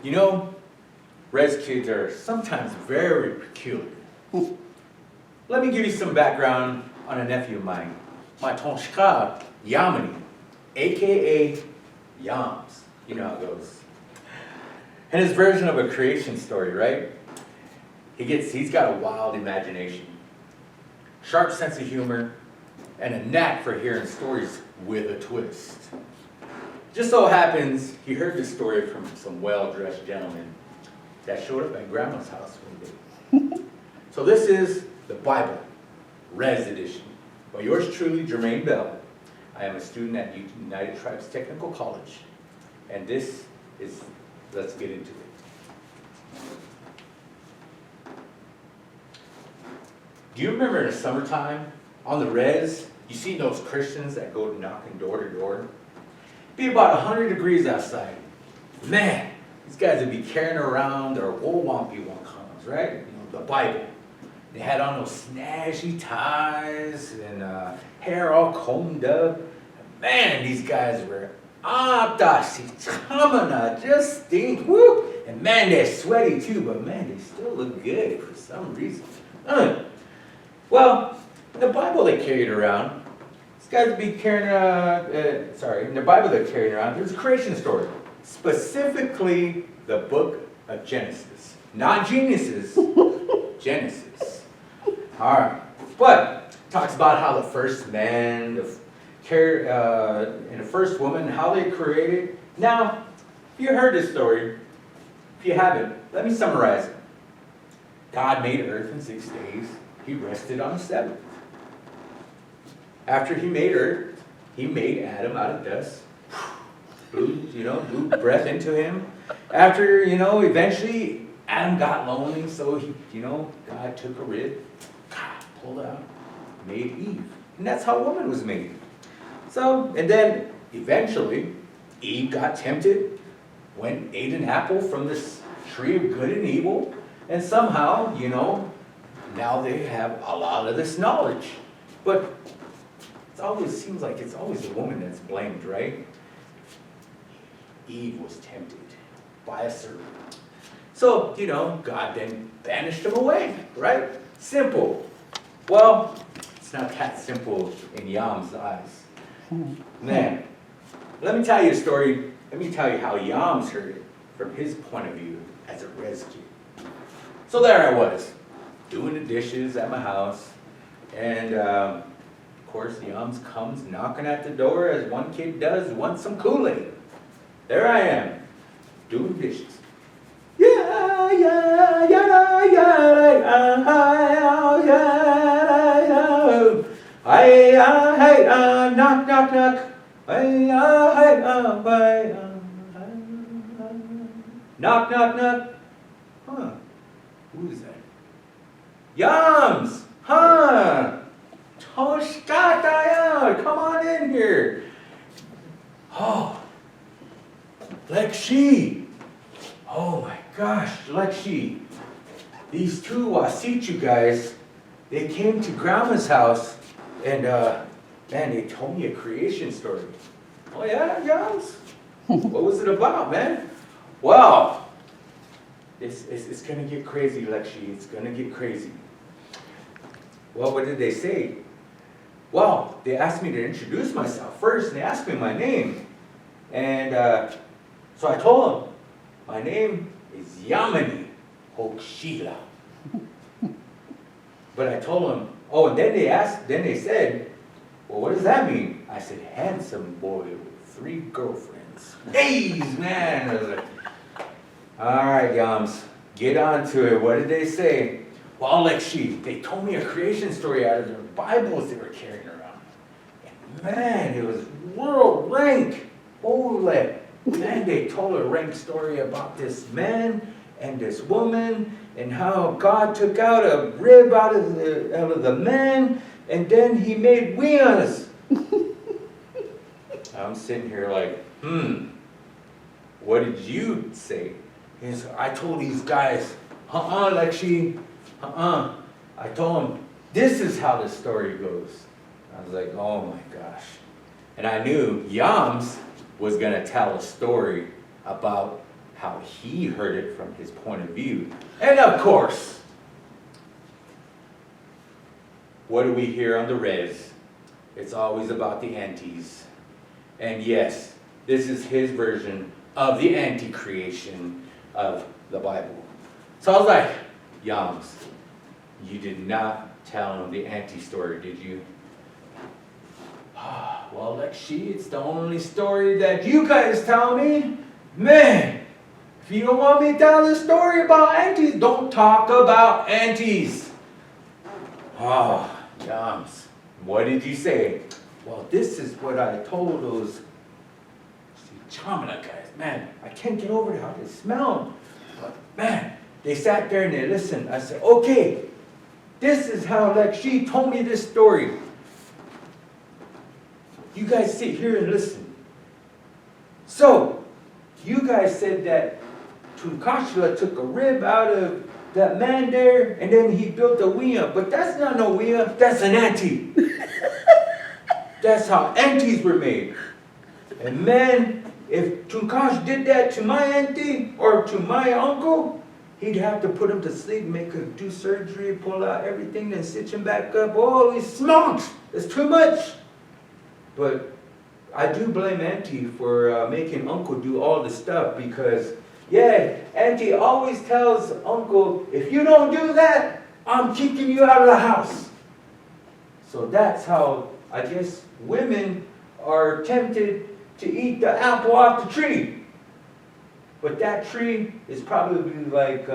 You know, res kids are sometimes very peculiar. Let me give you some background on a nephew of mine, my Tonshka Yamini, aka Yams. You know how it goes. And his version of a creation story, right? He's got a wild imagination, sharp sense of humor, and a knack for hearing stories with a twist. Just so happens, he heard this story from some well-dressed gentleman that showed up at Grandma's house one day. So this is the Bible, Res Edition, by yours truly, Jermaine Bell. I am a student at United Tribes Technical College, and this is, let's get into it. Do you remember in the summertime, on the res, you see those Christians that go knocking door to door? Be about 100 degrees outside. Man, these guys would be carrying around their Wowampie Wankans, right? You know, the Bible. They had on those snazzy ties and hair all combed up. Man, these guys were just stink, whoop. And man, they're sweaty too, but man, they still look good for some reason. Well, in the Bible they carried around, these guys would be carrying in the Bible they're carrying around, there's a creation story. Specifically, the book of Genesis. Not Genesis, Genesis. All right, but it talks about how the first man, and the first woman, how they created. Now, if you heard this story, if you haven't, let me summarize it. God made earth in 6 days. He rested on the seventh. After he made earth, he made Adam out of dust. Blew breath into him. After, eventually Adam got lonely, so God took a rib, pulled out, made Eve. And that's how woman was made. So, and then eventually Eve got tempted, went ate an apple from this tree of good and evil, and somehow, now they have a lot of this knowledge. But it seems like it's always the woman that's blamed, right? Eve was tempted by a serpent. So, God then banished them away, right? Simple. Well, it's not that simple in Yam's eyes. Man, let me tell you a story. Let me tell you how Yams heard it from his point of view as a res kid. So there I was, doing the dishes at my house, and of course Yams comes knocking at the door as one kid does, wants some Kool-Aid. There I am, doing dishes. Knock, knock, knock. Knock, knock, knock. Huh? Who is that? Yams! Huh? Toshkataya! Come on in here. Oh, Lekshi. Oh my gosh, Lekshi. These two Wasichu guys, they came to Grandma's house and man, they told me a creation story. Oh yeah, Yams? What was it about, man? Well, it's gonna get crazy, Lekshi. It's gonna get crazy. Well, what did they say? Well, they asked me to introduce myself first, and they asked me my name. And so I told them, my name is Yamini Hokshila. But I told them, oh, and then they said, well, what does that mean? I said, handsome boy with 3 girlfriends. Hey, man! I was like, all right, Yams, get on to it. What did they say? Well, they told me a creation story out of their Bibles they were carrying around. And man, it was world rank. Holy, man, they told a rank story about this man and this woman and how God took out a rib out of the man and then he made we on us. I'm sitting here like, what did you say? He said, I told these guys, Lekshi, I told them, this is how the story goes. I was like, oh my gosh. And I knew Yams was going to tell a story about how he heard it from his point of view. And of course, what do we hear on the res? It's always about the aunties. And yes, this is his version of the anti-creation of the Bible. So I was like, Yams, you did not tell him the anti-story, did you? Well, Lexi, it's the only story that you guys tell me. Man, if you don't want me to tell the story about aunties, don't talk about aunties. Oh, Yams, what did you say? Well, this is what I told those Chamana guys. Man, I can't get over how they smell. But man, they sat there and they listened. I said, okay, this is how Lexi told me this story. You guys sit here and listen. So, you guys said that Tunkashila took a rib out of that man there, and then he built a wiyah. But that's not no wiyah, that's an auntie. That's how aunties were made. And man, if Tunkash did that to my auntie or to my uncle, he'd have to put him to sleep, make him do surgery, pull out everything, then stitch him back up. Holy smokes, it's too much. But I do blame Auntie for making Uncle do all the stuff because, yeah, Auntie always tells Uncle, if you don't do that, I'm kicking you out of the house. So that's how, I guess, women are tempted to eat the apple off the tree. But that tree is probably like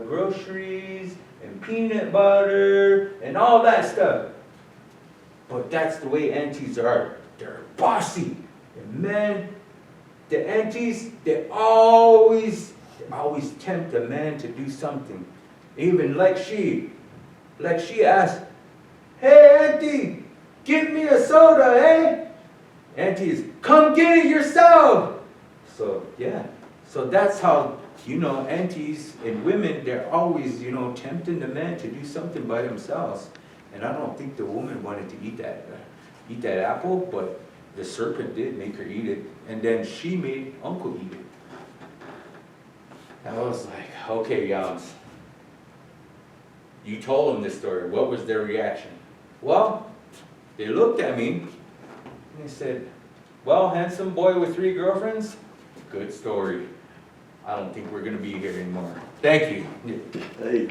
groceries and peanut butter and all that stuff. But that's the way aunties are. They're bossy. And man, the aunties, they always tempt a man to do something. Even like she asked, hey auntie, give me a soda, eh? Aunties, come get it yourself. So yeah, so that's how, aunties and women, they're always, tempting the man to do something by themselves. And I don't think the woman wanted to eat that apple, but the serpent did make her eat it. And then she made Uncle eat it. And I was like, okay, Yams, you told them this story. What was their reaction? Well, they looked at me and they said, well, handsome boy with 3 girlfriends, good story. I don't think we're going to be here anymore. Thank you. Hey.